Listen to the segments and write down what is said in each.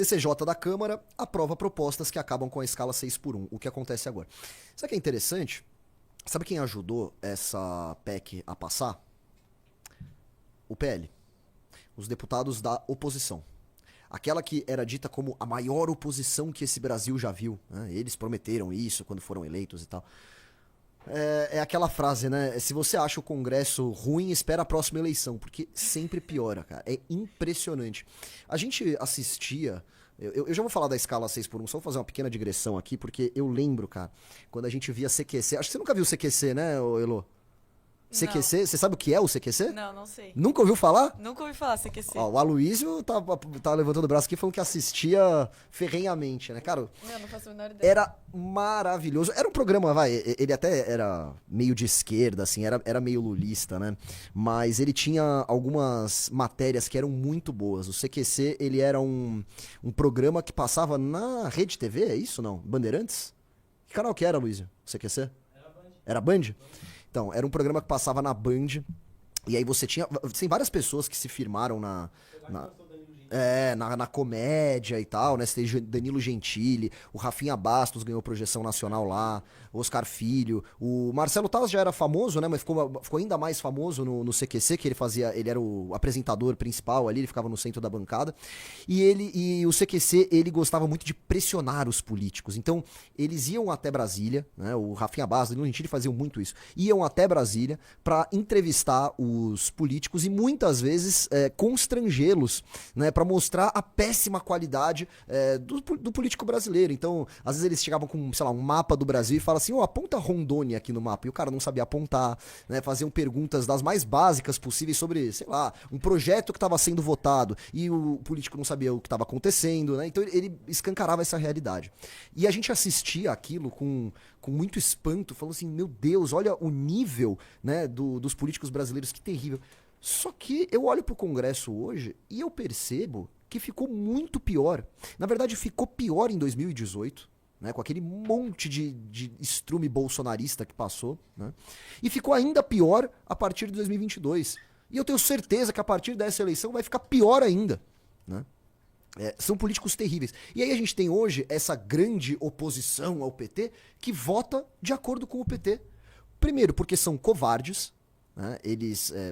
CCJ da Câmara aprova propostas que acabam com a escala 6x1. O que acontece agora? Sabe o que é interessante? Sabe quem ajudou essa PEC a passar? O PL. Os deputados da oposição. Aquela que era dita como a maior oposição que esse Brasil já viu. Né? Eles prometeram isso quando foram eleitos e tal. É aquela frase, né? Se você acha o Congresso ruim, espera a próxima eleição, porque sempre piora, cara. É impressionante. A gente assistia... Eu já vou falar da escala 6x1, só vou fazer uma pequena digressão aqui, porque eu lembro, cara, quando a gente via CQC... Acho que você nunca viu CQC, né, Elô? CQC, Não. você sabe o que é o CQC? Não, não sei. Nunca ouviu falar? Nunca ouvi falar CQC. Ó, o Aloysio tá levantando o braço aqui falando que assistia ferrenhamente, né? Cara, Não faço a menor ideia. era maravilhoso. Era um programa, ele até era meio de esquerda, assim, era meio lulista, né? Mas ele tinha algumas matérias que eram muito boas. O CQC, ele era um programa que passava na Rede TV, é isso não? Bandeirantes? Que canal que era, Luizio? O CQC? Era Band? Então, era um programa que passava na Band, e aí você tinha... Tem várias pessoas que se firmaram na comédia e tal, né? Você tem Danilo Gentili, o Rafinha Bastos ganhou projeção nacional lá, o Oscar Filho, o Marcelo Taz já era famoso, né? Mas ficou ainda mais famoso no CQC, que ele era o apresentador principal ali, ele ficava no centro da bancada. E o CQC, ele gostava muito de pressionar os políticos. Então, eles iam até Brasília, né? O Rafinha Bastos, o Danilo Gentili faziam muito isso. Iam até Brasília para entrevistar os políticos e muitas vezes constrangê-los, né? Para mostrar a péssima qualidade do político brasileiro. Então, às vezes eles chegavam com, sei lá, um mapa do Brasil e falavam assim, aponta Rondônia aqui no mapa. E o cara não sabia apontar, né? Faziam perguntas das mais básicas possíveis sobre, sei lá, um projeto que estava sendo votado e o político não sabia o que estava acontecendo, né? Então ele escancarava essa realidade. E a gente assistia aquilo com muito espanto, falando assim, meu Deus, olha o nível, né, dos políticos brasileiros, que terrível. Só que eu olho pro Congresso hoje e eu percebo que ficou muito pior. Na verdade, ficou pior em 2018, né, com aquele monte de estrume bolsonarista que passou, né, e ficou ainda pior a partir de 2022. E eu tenho certeza que a partir dessa eleição vai ficar pior ainda, né? São políticos terríveis. E aí a gente tem hoje essa grande oposição ao PT que vota de acordo com o PT. Primeiro, porque são covardes. Né?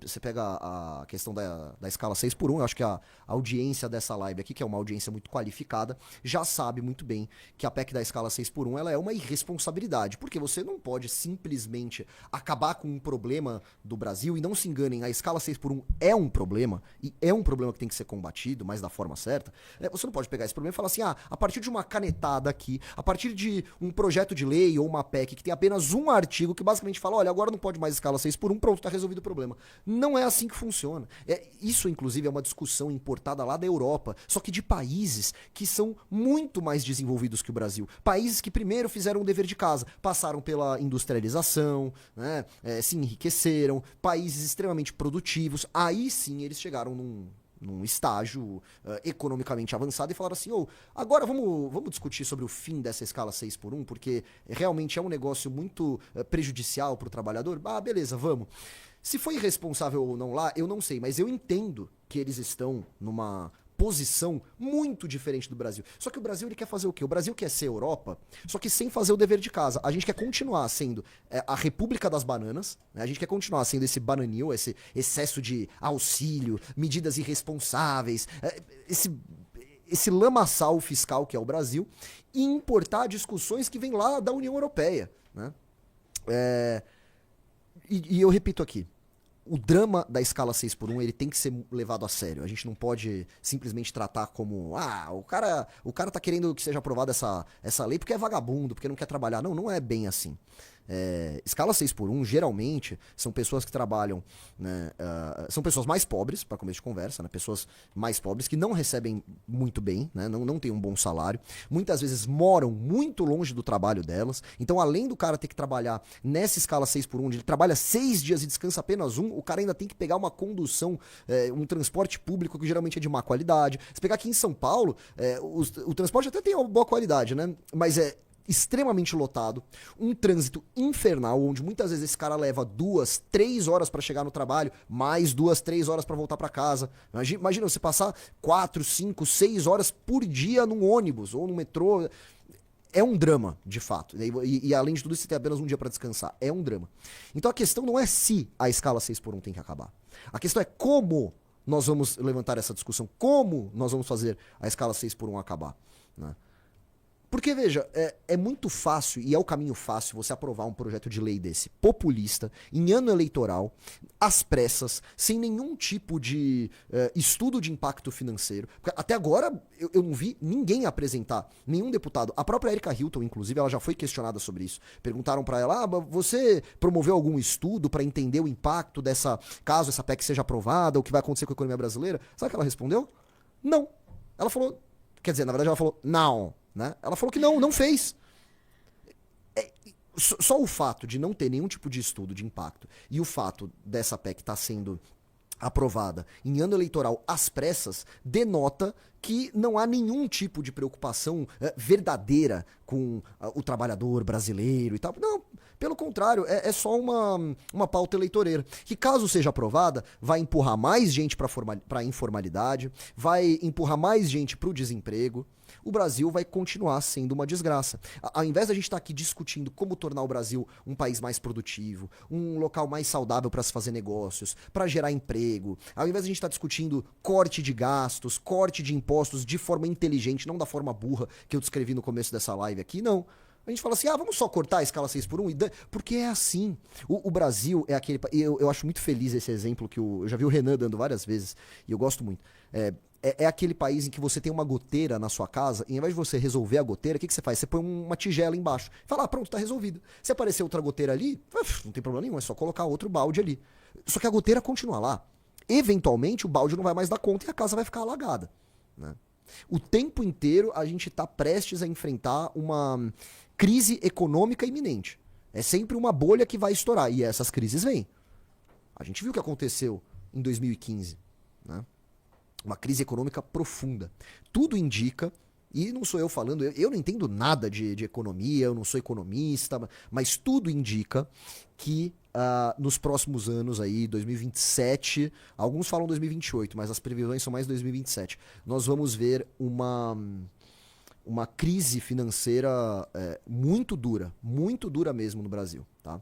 Você pega a questão da escala 6x1, eu acho que a audiência dessa live aqui, que é uma audiência muito qualificada, já sabe muito bem que a PEC da escala 6x1 ela é uma irresponsabilidade, porque você não pode simplesmente acabar com um problema do Brasil, e não se enganem, a escala 6x1 é um problema, e é um problema que tem que ser combatido, mas da forma certa. Você não pode pegar esse problema e falar assim, a partir de uma canetada aqui, a partir de um projeto de lei ou uma PEC que tem apenas um artigo que basicamente fala, olha, agora não pode mais escala 6x1, pronto, tá resolvido o problema. Não é assim que funciona. Isso, inclusive, é uma discussão importada lá da Europa, só que de países que são muito mais desenvolvidos que o Brasil. Países que primeiro fizeram o dever de casa, passaram pela industrialização, né, se enriqueceram, países extremamente produtivos, aí sim eles chegaram num estágio economicamente avançado e falaram assim, agora vamos discutir sobre o fim dessa escala 6x1, porque realmente é um negócio muito prejudicial para o trabalhador. Beleza, vamos. Se foi irresponsável ou não lá, eu não sei, mas eu entendo que eles estão numa posição muito diferente do Brasil. Só que o Brasil, ele quer fazer o quê? O Brasil quer ser Europa, só que sem fazer o dever de casa. A gente quer continuar sendo a República das Bananas, né? A gente quer continuar sendo esse bananil, esse excesso de auxílio, medidas irresponsáveis, esse lamaçal fiscal que é o Brasil, e importar discussões que vêm lá da União Europeia, né? E eu repito aqui, o drama da escala 6x1 ele tem que ser levado a sério. A gente não pode simplesmente tratar como o cara tá querendo que seja aprovada essa lei porque é vagabundo, porque não quer trabalhar. Não é bem assim. Escala 6x1, geralmente, são pessoas que trabalham, né, são pessoas mais pobres, para começo de conversa, né, pessoas mais pobres que não recebem muito bem, né, não têm um bom salário, muitas vezes moram muito longe do trabalho delas, então além do cara ter que trabalhar nessa escala 6x1, onde ele trabalha 6 dias e descansa apenas um, o cara ainda tem que pegar uma condução, um transporte público que geralmente é de má qualidade. Se pegar aqui em São Paulo, o transporte até tem uma boa qualidade, né, mas extremamente lotado, um trânsito infernal, onde muitas vezes esse cara leva 2, 3 horas pra chegar no trabalho, mais 2, 3 horas pra voltar pra casa. Imagina você passar 4, 5, 6 horas por dia num ônibus ou no metrô. É um drama, de fato. E além de tudo, você tem apenas um dia pra descansar. É um drama. Então a questão não é se a escala 6x1 tem que acabar. A questão é como nós vamos levantar essa discussão, como nós vamos fazer a escala 6x1 acabar, né? Porque, veja, é muito fácil, e é o caminho fácil, você aprovar um projeto de lei desse, populista, em ano eleitoral, às pressas, sem nenhum tipo de estudo de impacto financeiro. Porque até agora, eu não vi ninguém apresentar, nenhum deputado. A própria Erika Hilton, inclusive, ela já foi questionada sobre isso. Perguntaram pra ela, você promoveu algum estudo pra entender o impacto caso essa PEC seja aprovada, o que vai acontecer com a economia brasileira? Sabe o que ela respondeu? Não. Ela falou, quer dizer, na verdade ela falou, não. Né? Ela falou que não fez. Só o fato de não ter nenhum tipo de estudo de impacto e o fato dessa PEC estar sendo aprovada em ano eleitoral às pressas denota que não há nenhum tipo de preocupação verdadeira com o trabalhador brasileiro e tal. Não, pelo contrário, é só uma pauta eleitoreira, que caso seja aprovada, vai empurrar mais gente para a informalidade, vai empurrar mais gente para o desemprego. O Brasil vai continuar sendo uma desgraça. Ao invés da gente estar aqui discutindo como tornar o Brasil um país mais produtivo, um local mais saudável para se fazer negócios, para gerar emprego, ao invés da gente estar discutindo corte de gastos, corte de impostos de forma inteligente, não da forma burra que eu descrevi no começo dessa live aqui, não. A gente fala assim, vamos só cortar a escala 6x1, porque é assim. O Brasil é aquele... Eu acho muito feliz esse exemplo que eu já vi o Renan dando várias vezes, e eu gosto muito. É aquele país em que você tem uma goteira na sua casa, e ao invés de você resolver a goteira, o que você faz? Você põe uma tigela embaixo. Fala, pronto, tá resolvido. Se aparecer outra goteira ali, não tem problema nenhum, é só colocar outro balde ali. Só que a goteira continua lá. Eventualmente, o balde não vai mais dar conta e a casa vai ficar alagada, né? O tempo inteiro a gente tá prestes a enfrentar uma crise econômica iminente. É sempre uma bolha que vai estourar, e essas crises vêm. A gente viu o que aconteceu em 2015, né? Uma crise econômica profunda. Tudo indica, e não sou eu falando, eu não entendo nada de economia, eu não sou economista, mas tudo indica que nos próximos anos aí, 2027, alguns falam 2028, mas as previsões são mais 2027, nós vamos ver uma crise financeira muito dura mesmo no Brasil, tá?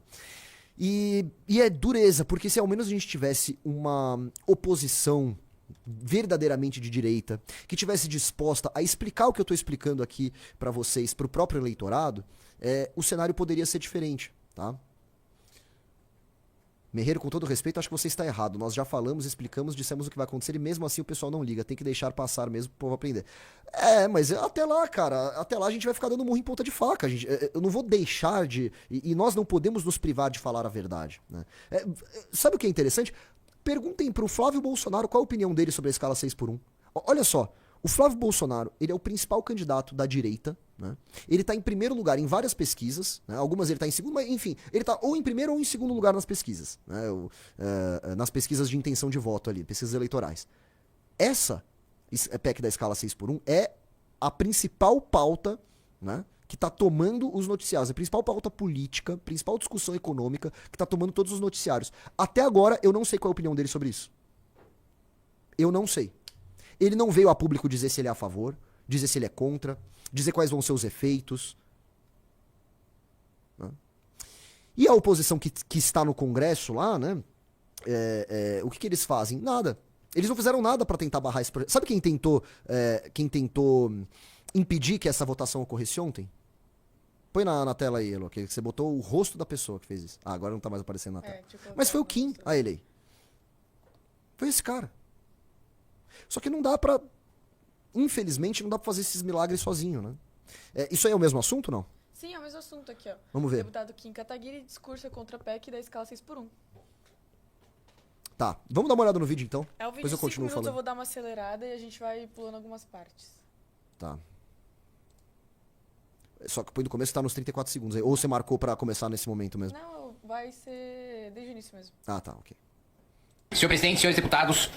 E é dureza, porque se ao menos a gente tivesse uma oposição verdadeiramente de direita, que tivesse disposta a explicar o que eu estou explicando aqui para vocês, para o próprio eleitorado, o cenário poderia ser diferente, tá? Merreiro, com todo respeito, acho que você está errado. Nós já falamos, explicamos, dissemos o que vai acontecer e mesmo assim o pessoal não liga. Tem que deixar passar mesmo pro povo aprender. Mas até lá, cara, até lá a gente vai ficar dando murro em ponta de faca. Eu não vou deixar de... E nós não podemos nos privar de falar a verdade, né? Sabe o que é interessante? Perguntem pro Flávio Bolsonaro qual a opinião dele sobre a escala 6x1. Olha só, o Flávio Bolsonaro, ele é o principal candidato da direita, né? Ele tá em primeiro lugar em várias pesquisas, né? Algumas ele tá em segundo, mas enfim, ele tá ou em primeiro ou em segundo lugar nas pesquisas, né? Nas pesquisas de intenção de voto ali, pesquisas eleitorais. Essa PEC da escala 6x1 é a principal pauta, né, que tá tomando os noticiários, a principal pauta política, principal discussão econômica que tá tomando todos os noticiários. Até agora, eu não sei qual é a opinião dele sobre isso. Eu não sei. Ele não veio a público dizer se ele é a favor, dizer se ele é contra, dizer quais vão ser os efeitos. Né? E a oposição que está no Congresso lá, né? O que eles fazem? Nada. Eles não fizeram nada para tentar barrar esse projeto. Sabe quem tentou impedir que essa votação ocorresse ontem? Põe na tela aí, Elo, que você botou o rosto da pessoa que fez isso. Agora não tá mais aparecendo na tela. Mas foi o Kim, a ele aí. Foi esse cara. Só que não dá pra... Infelizmente, não dá pra fazer esses milagres sozinho, né? Isso aí é o mesmo assunto, não? Sim, é o mesmo assunto aqui, ó. Vamos ver. Deputado Kim Kataguiri discursa contra a PEC da escala 6x1. Tá, vamos dar uma olhada no vídeo então. É o vídeo Depois de eu 5 continuo minutos, falando. eu vou dar uma acelerada e a gente vai pulando algumas partes. Tá. Só que põe no começo tá nos 34 segundos aí. Ou você marcou pra começar nesse momento mesmo? Não, vai ser desde o início mesmo. Ah, tá, ok. Senhor presidente, senhores deputados,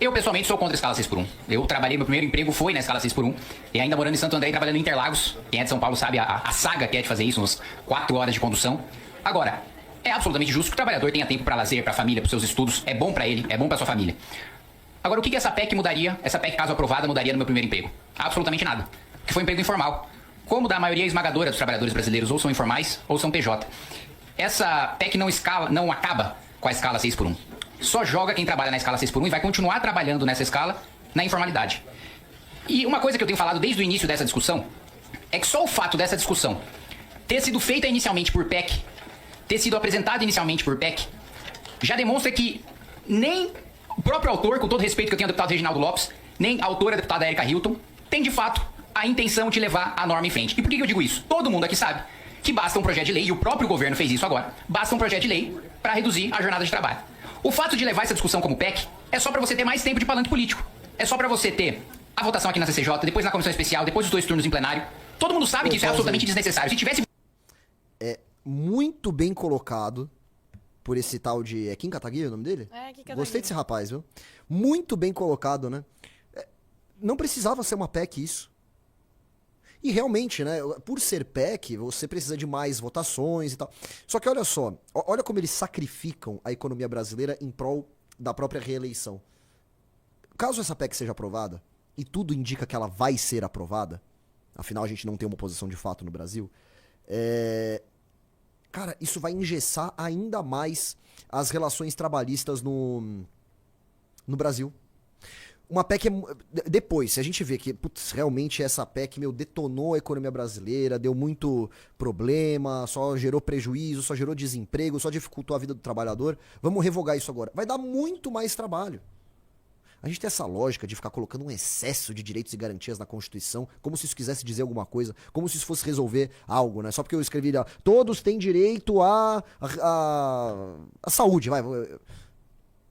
eu pessoalmente sou contra a escala 6x1. Eu trabalhei, meu primeiro emprego foi na escala 6x1. E ainda morando em Santo André e trabalhando em Interlagos. Quem é de São Paulo sabe a saga que é de fazer isso, umas 4 horas de condução. Agora, é absolutamente justo que o trabalhador tenha tempo para lazer, para a família, para seus estudos. É bom para ele, é bom para sua família. Agora, o que essa PEC mudaria, essa PEC, caso aprovada, mudaria no meu primeiro emprego? Absolutamente nada. Porque foi um emprego informal. Como da maioria esmagadora dos trabalhadores brasileiros, ou são informais, ou são PJ. Essa PEC não acaba com a escala 6x1. Só joga quem trabalha na escala 6x1 e vai continuar trabalhando nessa escala na informalidade. E uma coisa que eu tenho falado desde o início dessa discussão é que só o fato dessa discussão ter sido feita inicialmente por PEC, ter sido apresentada inicialmente por PEC, já demonstra que nem o próprio autor, com todo respeito que eu tenho ao deputado Reginaldo Lopes, nem a autora, a deputada Érica Hilton, tem de fato a intenção de levar a norma em frente. E por que eu digo isso? Todo mundo aqui sabe que basta um projeto de lei, e o próprio governo fez isso agora, basta um projeto de lei para reduzir a jornada de trabalho. O fato de levar essa discussão como PEC é só para você ter mais tempo de palanque político. É só para você ter a votação aqui na CCJ, depois na comissão especial, depois os 2 turnos em plenário. Todo mundo sabe que isso é absolutamente desnecessário. Se tivesse... É muito bem colocado por esse tal de... É Kim Kataguiri o nome dele? É, Kim Kataguiri. Gostei desse rapaz, viu? Muito bem colocado, né? Não precisava ser uma PEC isso. E realmente, né, por ser PEC, você precisa de mais votações e tal. Só que olha só, olha como eles sacrificam a economia brasileira em prol da própria reeleição. Caso essa PEC seja aprovada, e tudo indica que ela vai ser aprovada, afinal a gente não tem uma oposição de fato no Brasil, cara, isso vai engessar ainda mais as relações trabalhistas no Brasil. Uma PEC depois, se a gente vê que, putz, realmente essa PEC, detonou a economia brasileira, deu muito problema, só gerou prejuízo, só gerou desemprego, só dificultou a vida do trabalhador, vamos revogar isso agora. Vai dar muito mais trabalho. A gente tem essa lógica de ficar colocando um excesso de direitos e garantias na Constituição, como se isso quisesse dizer alguma coisa, como se isso fosse resolver algo, né? Só porque eu escrevi lá, todos têm direito à saúde, vai.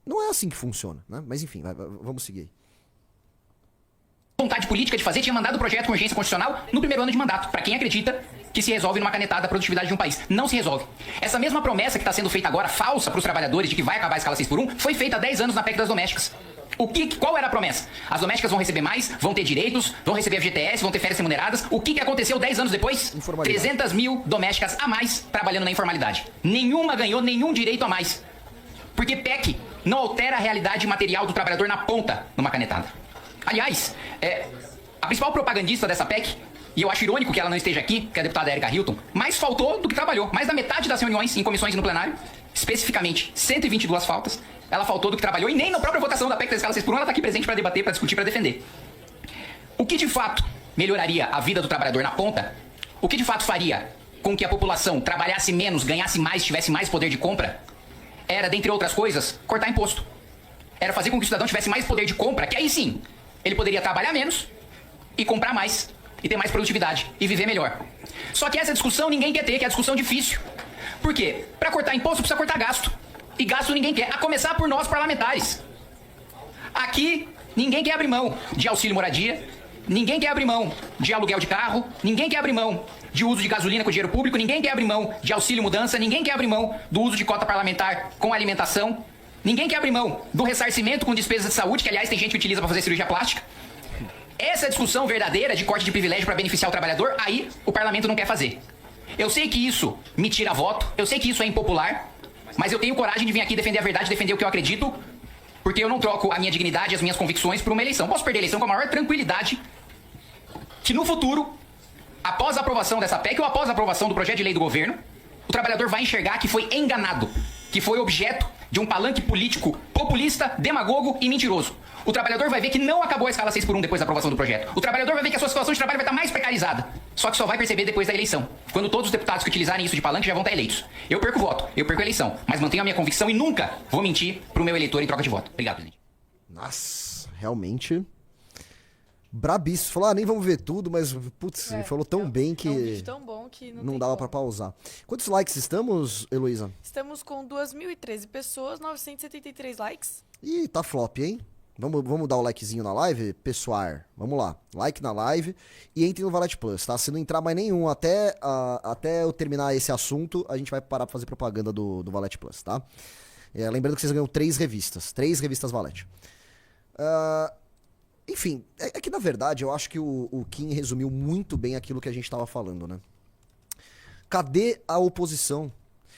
Não é assim que funciona, né? Mas enfim, vamos seguir aí. Vontade política de fazer, tinha mandado o projeto com urgência constitucional no primeiro ano de mandato, para quem acredita que se resolve numa canetada a produtividade de um país. Não se resolve. Essa mesma promessa que está sendo feita agora, falsa para os trabalhadores, de que vai acabar a escala 6x1, foi feita há 10 anos na PEC das domésticas. Qual era a promessa? As domésticas vão receber mais, vão ter direitos, vão receber FGTS, vão ter férias remuneradas. O que aconteceu 10 anos depois? 300 mil domésticas a mais trabalhando na informalidade. Nenhuma ganhou nenhum direito a mais. Porque PEC não altera a realidade material do trabalhador na ponta numa canetada. Aliás, a principal propagandista dessa PEC, e eu acho irônico que ela não esteja aqui, que é a deputada Érica Hilton, mais faltou do que trabalhou. Mais da metade das reuniões em comissões e no plenário, especificamente 122 faltas, ela faltou do que trabalhou, e nem na própria votação da PEC da escala 6x1 ela está aqui presente para debater, para discutir, para defender. O que de fato melhoraria a vida do trabalhador na ponta, o que de fato faria com que a população trabalhasse menos, ganhasse mais, tivesse mais poder de compra, era, dentre outras coisas, cortar imposto. Era fazer com que o cidadão tivesse mais poder de compra, que aí sim, ele poderia trabalhar menos e comprar mais, e ter mais produtividade, e viver melhor. Só que essa discussão ninguém quer ter, que é a discussão difícil. Por quê? Para cortar imposto precisa cortar gasto. E gasto ninguém quer, a começar por nós parlamentares. Aqui, ninguém quer abrir mão de auxílio moradia, ninguém quer abrir mão de aluguel de carro, ninguém quer abrir mão de uso de gasolina com dinheiro público, ninguém quer abrir mão de auxílio mudança, ninguém quer abrir mão do uso de cota parlamentar com alimentação, ninguém quer abrir mão do ressarcimento com despesas de saúde, que aliás tem gente que utiliza para fazer cirurgia plástica. Essa é a discussão verdadeira de corte de privilégio para beneficiar o trabalhador, aí o parlamento não quer fazer. Eu sei que isso me tira voto, eu sei que isso é impopular, mas eu tenho coragem de vir aqui defender a verdade, defender o que eu acredito, porque eu não troco a minha dignidade e as minhas convicções por uma eleição. Posso perder a eleição com a maior tranquilidade, que no futuro, após a aprovação dessa PEC ou após a aprovação do projeto de lei do governo, o trabalhador vai enxergar que foi enganado, que foi objeto de um palanque político populista, demagogo e mentiroso. O trabalhador vai ver que não acabou a escala 6x1 depois da aprovação do projeto. O trabalhador vai ver que a sua situação de trabalho vai estar mais precarizada. Só que só vai perceber depois da eleição, quando todos os deputados que utilizarem isso de palanque já vão estar eleitos. Eu perco voto, eu perco a eleição, mas mantenho a minha convicção e nunca vou mentir pro meu eleitor em troca de voto. Obrigado, presidente. Nossa, realmente brabíssimo. Falou, nem vamos ver tudo, mas, putz, ele falou tão bem que... É um vídeo tão bom que não dava pra pausar. Quantos likes estamos, Heloísa? Estamos com 2.013 pessoas, 973 likes. Ih, tá flop, hein? Vamos dar o likezinho na live, pessoal. Vamos lá. Like na live e entre no Valete Plus, tá? Se não entrar mais nenhum até eu terminar esse assunto, a gente vai parar pra fazer propaganda do Valete Plus, tá? Lembrando que vocês ganham 3 revistas Valete. Enfim, é que na verdade eu acho que o Kim resumiu muito bem aquilo que a gente estava falando, né? Cadê a oposição?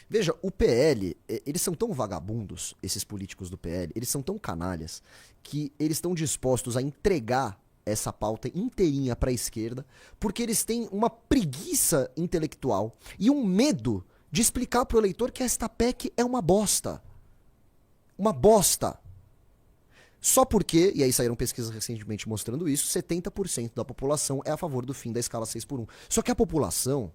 Veja, o PL, eles são tão vagabundos, esses políticos do PL, eles são tão canalhas, que eles estão dispostos a entregar essa pauta inteirinha para a esquerda, porque eles têm uma preguiça intelectual e um medo de explicar para o eleitor que esta PEC é uma bosta. Uma bosta. Só porque, e aí saíram pesquisas recentemente mostrando isso, 70% da população é a favor do fim da escala 6x1. Só que a população,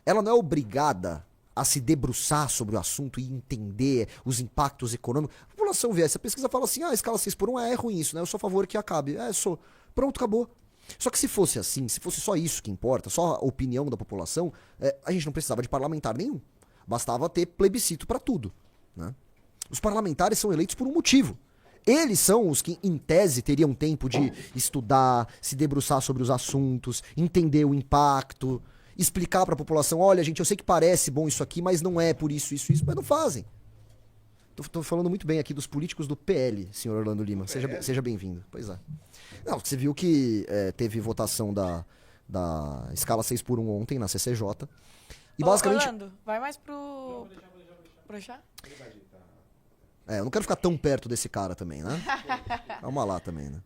ela não é obrigada a se debruçar sobre o assunto e entender os impactos econômicos. A população vê essa pesquisa e fala assim, a escala 6x1 é ruim isso, né? Eu sou a favor que acabe. Sou. Pronto, acabou. Só que se fosse assim, se fosse só isso que importa, só a opinião da população, a gente não precisava de parlamentar nenhum. Bastava ter plebiscito pra tudo, né? Os parlamentares são eleitos por um motivo. Eles são os que, em tese, teriam tempo de estudar, se debruçar sobre os assuntos, entender o impacto, explicar pra população, olha, gente, eu sei que parece bom isso aqui, mas não é por isso, mas não fazem. Tô falando muito bem aqui dos políticos do PL, senhor Orlando Lima. Seja bem-vindo. Pois é. Não, você viu que teve votação da escala 6x1 ontem na CCJ. E basicamente... Orlando, vai mais pro chá? Eu não quero ficar tão perto desse cara também, né? Calma lá também, né?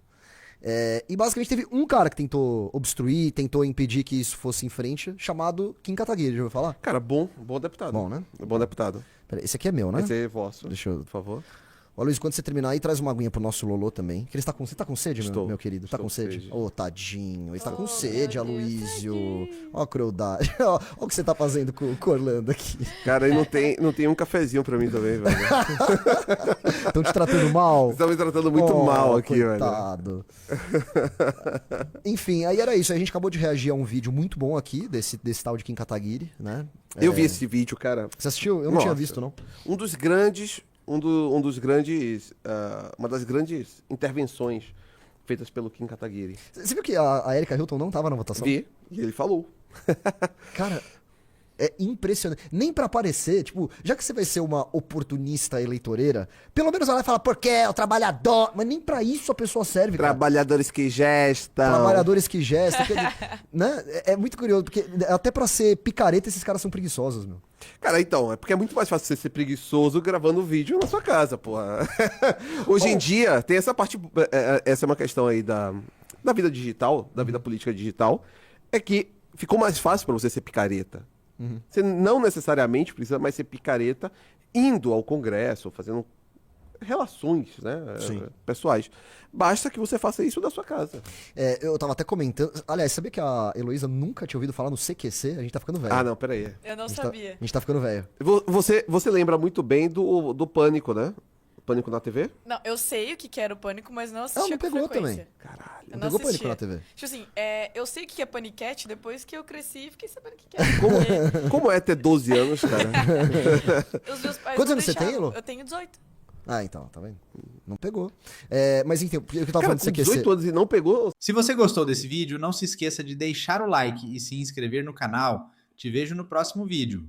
E basicamente teve um cara que tentou obstruir, tentou impedir que isso fosse em frente, chamado Kim Kataguiri, já ouviu falar? Cara, bom deputado. Bom, né? Bom deputado. Pera, esse aqui é meu, né? Esse é vosso. Deixa eu... Por favor. Ó, Luiz, quando você terminar aí, traz uma aguinha pro nosso Lolô também. Que ele está com... Você tá com sede, meu querido? Tá com sede? Ô, tadinho. Ele tá com sede, Aloysio. Ó a crueldade. Ó o que você tá fazendo com o Orlando aqui. Cara, aí não tem um cafezinho pra mim também, velho. Estão te tratando mal? Você tá me tratando muito mal aqui, coitado. Enfim, aí era isso. A gente acabou de reagir a um vídeo muito bom aqui, desse tal de Kim Kataguiri, né? Eu vi esse vídeo, cara. Você assistiu? Eu não tinha visto, não. Uma das grandes intervenções feitas pelo Kim Kataguiri. Você viu que a Erika Hilton não tava na votação? Vi, e ele falou. Cara, é impressionante. Nem pra aparecer, tipo, já que você vai ser uma oportunista eleitoreira, pelo menos ela vai falar, porque é o trabalhador. Mas nem pra isso a pessoa serve, cara. Trabalhadores que gestam. Trabalhadores que gestam. Né? É muito curioso, porque até pra ser picareta, esses caras são preguiçosos, meu. Cara, então, é porque é muito mais fácil você ser preguiçoso gravando vídeo na sua casa, porra. Hoje em dia, tem essa parte. Essa é uma questão aí da vida digital, da vida política digital, é que ficou mais fácil pra você ser picareta. Você não necessariamente precisa mais ser picareta indo ao Congresso, fazendo relações, né, pessoais. Basta que você faça isso da sua casa. Eu tava até comentando... Aliás, sabia que a Heloísa nunca tinha ouvido falar no CQC? A gente tá ficando velho. Ah, não, peraí. Eu não sabia. A gente tá ficando velho. Você lembra muito bem do Pânico, né? Pânico na TV? Não, eu sei o que era o Pânico, mas não assisti. Ela não pegou também. Caralho. Não pegou Pânico na TV. Tipo assim, eu sei o que é paniquete, depois que eu cresci, fiquei sabendo o que é. Como é ter 12 anos, cara? Os meus pais Quantos não anos você tem, deixavam. Elô? Eu tenho 18. Ah, então, tá vendo? Não pegou. Mas enfim, o que eu tava Cara, falando do com CQC... 18 anos e não pegou? Se você gostou desse vídeo, não se esqueça de deixar o like e se inscrever no canal. Te vejo no próximo vídeo.